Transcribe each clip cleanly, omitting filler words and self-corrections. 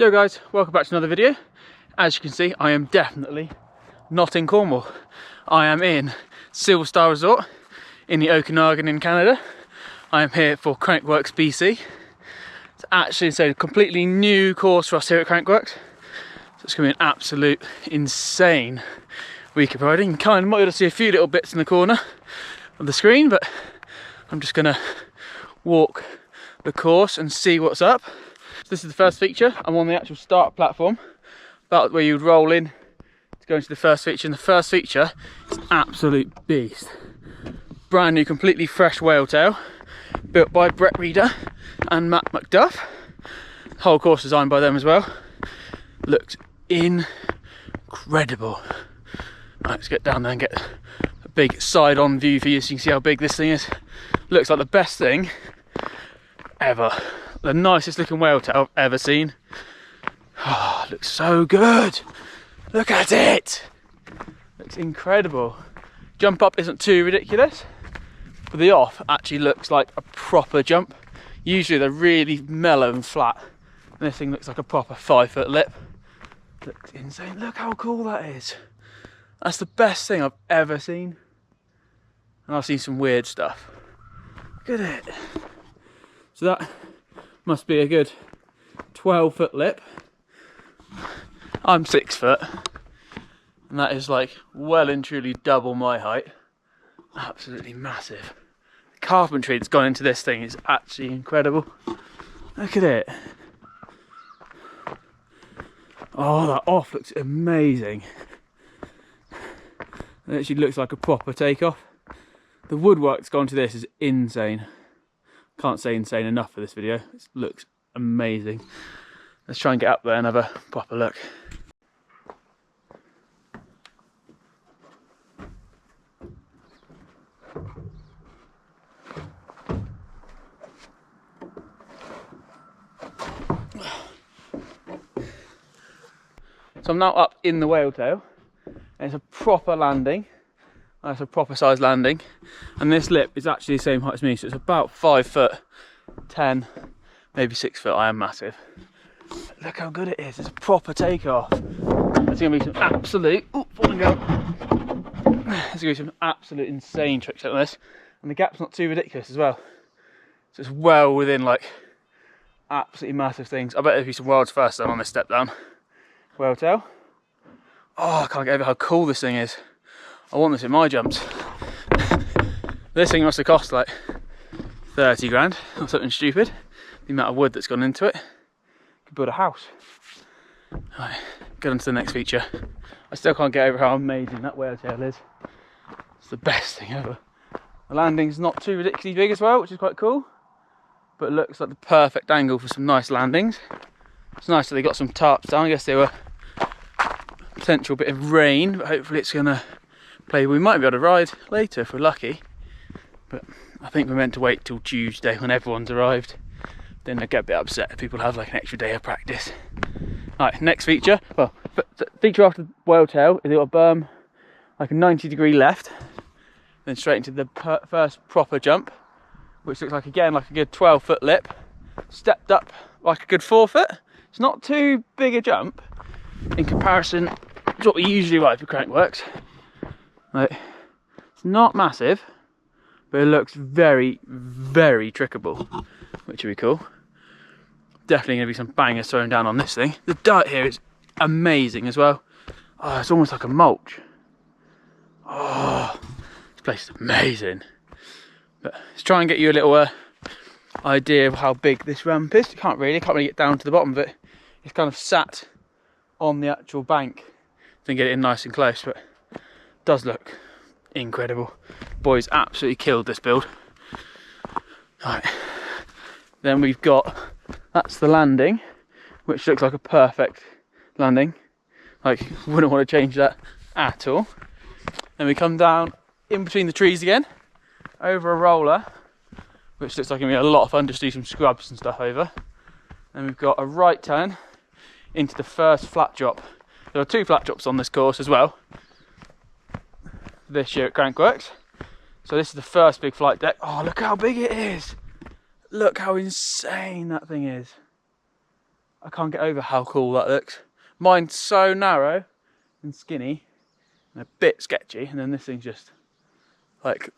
Yo guys, welcome back to another video. As you can see, I am definitely not in Cornwall. I am in Silver Star Resort in the Okanagan in Canada. I am here for Crankworx BC. It's actually a completely new course for us here at Crankworx. So it's going to be an absolute insane week of riding. You kind of might be able to see a few little bits in the corner of the screen, but I'm just going to walk the course and see what's up. This is the first feature. I'm on the actual start platform, about where you would roll in to go into the first feature. And the first feature is an absolute beast. Brand new, completely fresh whale tail, built by Brett Reeder and Matt McDuff. The whole course designed by them as well. Looks incredible. Right, let's get down there and get a big side-on view for you so you can see how big this thing is. Looks like the best thing ever. The nicest looking whale tail I've ever seen. Oh, looks so good. Look at it. Looks incredible. Jump up isn't too ridiculous, but the off actually looks like a proper jump. Usually they're really mellow and flat, and this thing looks like a proper 5 foot lip. Looks insane. Look how cool that is. That's the best thing I've ever seen. And I've seen some weird stuff. Look at it. So that must be a good 12 foot lip. I'm 6 foot, and that is like well and truly double my height. Absolutely massive. The carpentry that's gone into this thing is actually incredible. Look at it. Oh, that off looks amazing. It actually looks like a proper takeoff. The woodwork that's gone to this is insane. Can't say insane enough for this video. It looks amazing. Let's try and get up there and have a proper look. So I'm now up in the whale tail, and it's a proper landing. That's a proper size landing, and this lip is actually the same height as me, so it's about 5 foot 10, maybe 6 foot. I am massive. But look how good it is. It's a proper takeoff. There's going to be some absolute, falling down. There's going to be some absolute insane tricks like this, and the gap's not too ridiculous as well. So it's well within like absolutely massive things. I bet there'll be some world's first done on this step down. Whale tail. Oh, I can't get over how cool this thing is. I want this in my jumps. This thing must have cost like 30 grand or something stupid. The amount of wood that's gone into it. Could build a house. Right, get on to the next feature. I still can't get over how amazing that whale tail is. It's the best thing ever. The landing's not too ridiculously big as well, which is quite cool. But it looks like the perfect angle for some nice landings. It's nice that they got some tarps down. I guess they were potential bit of rain, but hopefully it's gonna play. We might be able to ride later if we're lucky, but I think we're meant to wait till Tuesday when everyone's arrived. Then they get a bit upset if people have like an extra day of practice. Right, next feature. Well, feature after whale tail is got a berm, like a 90-degree left, then straight into the first proper jump, which looks like again like a good 12 foot lip, stepped up like a good 4 foot. It's not too big a jump in comparison to what we usually ride for Crankworx. Like, it's not massive, but it looks very, very trickable, which would be cool. Definitely going to be some bangers thrown down on this thing. The dirt here is amazing as well. Oh, it's almost like a mulch. Oh, this place is amazing. But let's try and get you a little idea of how big this ramp is. You can't really get down to the bottom of it. It's kind of sat on the actual bank. Didn't get it in nice and close, but it does look incredible. Boys absolutely killed this build. Right, then we've got, that's the landing, which looks like a perfect landing. Like, wouldn't want to change that at all. Then we come down in between the trees again, over a roller, which looks like it's going to be a lot of fun, just do some scrubs and stuff over. Then we've got a right turn into the first flat drop. There are 2 flat drops on this course as well, this year at Crankworx. So this is the first big flight deck. Oh, look how big it is. Look how insane that thing is. I can't get over how cool that looks. Mine's so narrow and skinny and a bit sketchy, and then this thing's just like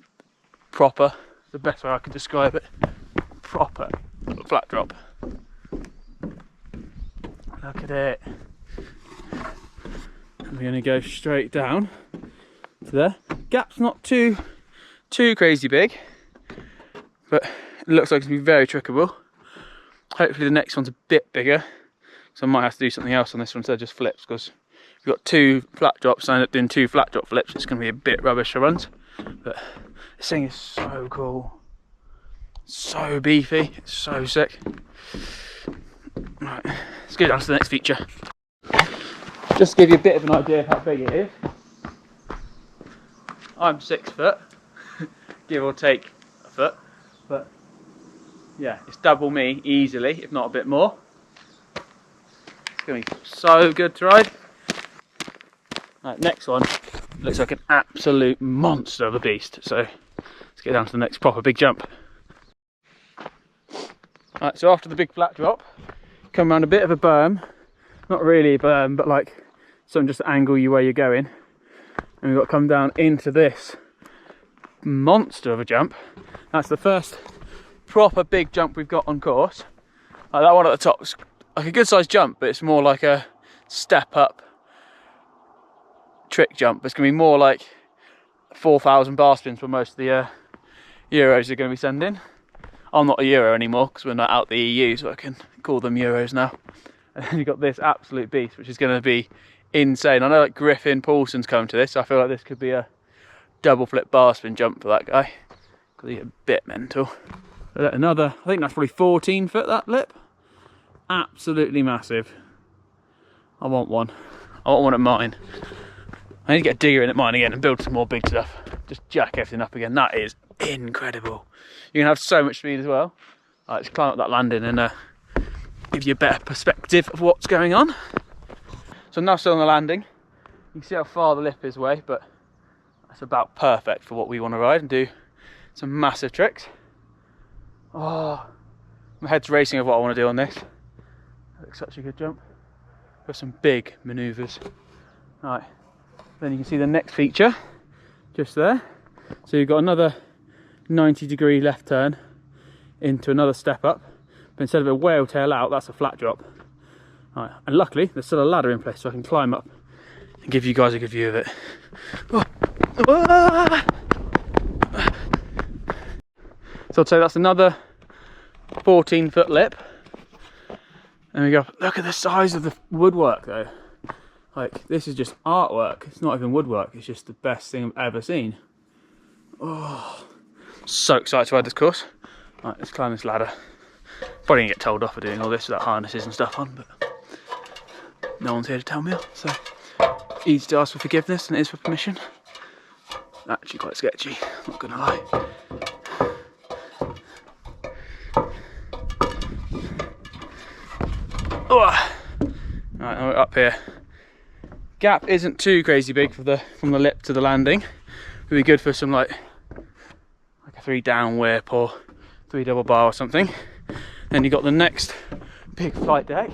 proper. The best way I could describe it. Proper flat drop. Look at it. I'm going to go straight down to there. Gap's not too crazy big, but it looks like it's going to be very trickable. Hopefully the next one's a bit bigger, so I might have to do something else on this one instead of just flips, because if you've got 2 flat drops and I end up doing 2 flat drop flips, it's going to be a bit rubbish for runs. But this thing is so cool. So beefy, it's so sick. Right, let's go down to the next feature. Just to give you a bit of an idea of how big it is. I'm 6 foot, give or take a foot, but yeah, it's double me easily, if not a bit more. It's going to be so good to ride. Right, next one looks like an absolute monster of a beast, so let's get down to the next proper big jump. Right, so after the big flat drop, come around a bit of a berm, not really a berm, but like something just to angle you where you're going, and we've got to come down into this monster of a jump. That's the first proper big jump we've got on course. That one at the top is like a good sized jump, but it's more like a step up trick jump. It's going to be more like 4,000 bar spins for most of the Euros are going to be sending. I'm not a Euro anymore because we're not out the EU, so I can call them Euros now. And then you've got this absolute beast, which is going to be insane. I know like Griffin Paulson's coming to this, so I feel like this could be a double flip bar spin jump for that guy, because he's a bit mental. Another, I think that's probably 14 foot, that lip. Absolutely massive. I want one. I want one at mine. I need to get a digger in at mine again and build some more big stuff. Just jack everything up again. That is incredible. You can have so much speed as well. Let's climb up that landing and give you a better perspective of what's going on. So I'm now still on the landing. You can see how far the lip is away, but that's about perfect for what we want to ride and do some massive tricks. Oh, my head's racing of what I want to do on this. That looks such a good jump. Got some big manoeuvres. Right, then you can see the next feature just there. So you've got another 90-degree left turn into another step up, but instead of a whale tail out, that's a flat drop. Right, and luckily there's still a ladder in place so I can climb up and give you guys a good view of it. So I'd say that's another 14-foot lip. There we go. Look at the size of the woodwork though. Like, this is just artwork. It's not even woodwork. It's just the best thing I've ever seen. Oh, so excited to ride this course. Right, let's climb this ladder. Probably gonna get told off for doing all this without harnesses and stuff on, but no one's here to tell me off, so easy to ask for forgiveness than it is for permission. Actually quite sketchy, not gonna lie. Oh. Right, now we're up here. Gap isn't too crazy big for from the lip to the landing. It'll be good for some like a 3 down whip or 3 double bar or something. Then you got the next big flight deck.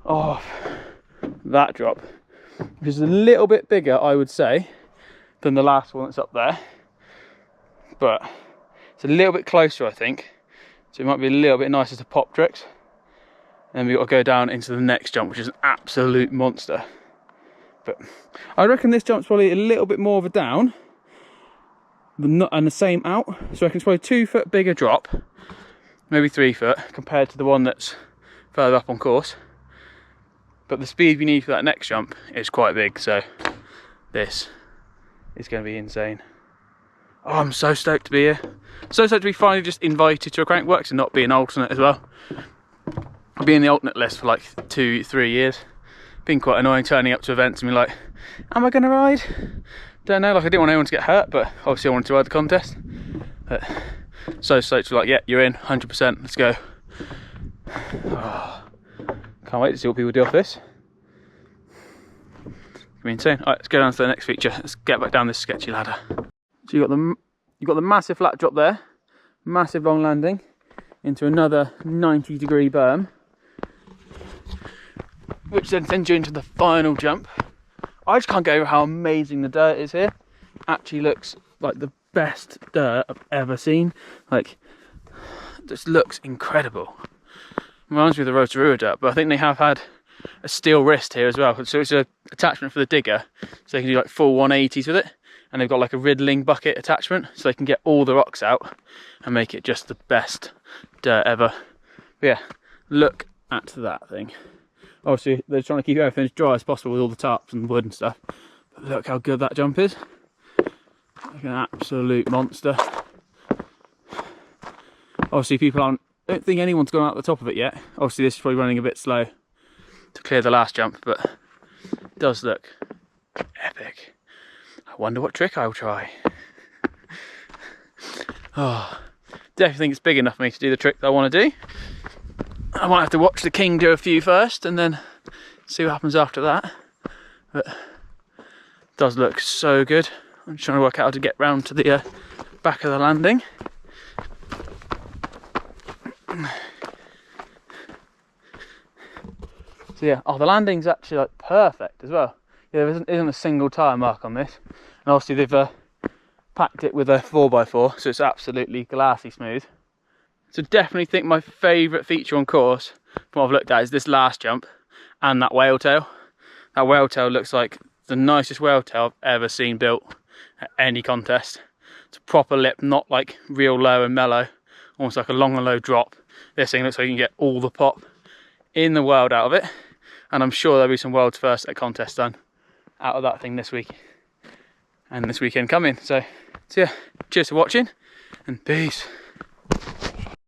Oh, that drop, which is a little bit bigger, I would say, than the last one that's up there, but it's a little bit closer, I think, so it might be a little bit nicer to pop tricks. And then we've got to go down into the next jump, which is an absolute monster. But I reckon this jump's probably a little bit more of a down and the same out, so I reckon it's probably 2 foot bigger drop, maybe 3 foot, compared to the one that's further up on course. But the speed we need for that next jump is quite big, so this is going to be insane. Oh, I'm so stoked to be here. So stoked to be finally just invited to a Crankworx and not be an alternate as well. I've been in the alternate list for like 2-3 years. Been quite annoying turning up to events and be like, am I going to ride? Don't know, like I didn't want anyone to get hurt, but obviously I wanted to ride the contest. But so stoked to be like, yeah, you're in, 100%, let's go. Oh, can't wait to see what people do off this. It's gonna be insane. Alright, let's go down to the next feature. Let's get back down this sketchy ladder. So you got the massive flat drop there, massive long landing into another 90-degree berm. which then sends you into the final jump. I just can't get over how amazing the dirt is here. Actually looks like the best dirt I've ever seen. Like, just looks incredible. Reminds me of the Rotorua dirt, but I think they have had a steel wrist here as well. So it's an attachment for the digger, so they can do like full 180s with it. And they've got like a riddling bucket attachment, so they can get all the rocks out and make it just the best dirt ever. But yeah, look at that thing. Obviously, they're trying to keep everything as dry as possible with all the tarps and wood and stuff. But look how good that jump is. Like an absolute monster. Obviously, I don't think anyone's gone out the top of it yet. Obviously, this is probably running a bit slow to clear the last jump, but it does look epic. I wonder what trick I'll try. Oh, definitely think it's big enough for me to do the trick that I want to do. I might have to watch the king do a few first and then see what happens after that. But it does look so good. I'm just trying to work out how to get round to the back of the landing. So yeah, the landing's actually like perfect as well. Yeah, there isn't a single tyre mark on this. And obviously they've packed it with a 4x4, so it's absolutely glassy smooth. So definitely think my favourite feature on course from what I've looked at is this last jump and that whale tail. That whale tail looks like the nicest whale tail I've ever seen built at any contest. It's a proper lip, not like real low and mellow, almost like a long and low drop. This thing looks like you can get all the pop in the world out of it. And I'm sure there'll be some world's first at contests done out of that thing this week and this weekend coming. So yeah, cheers for watching and peace.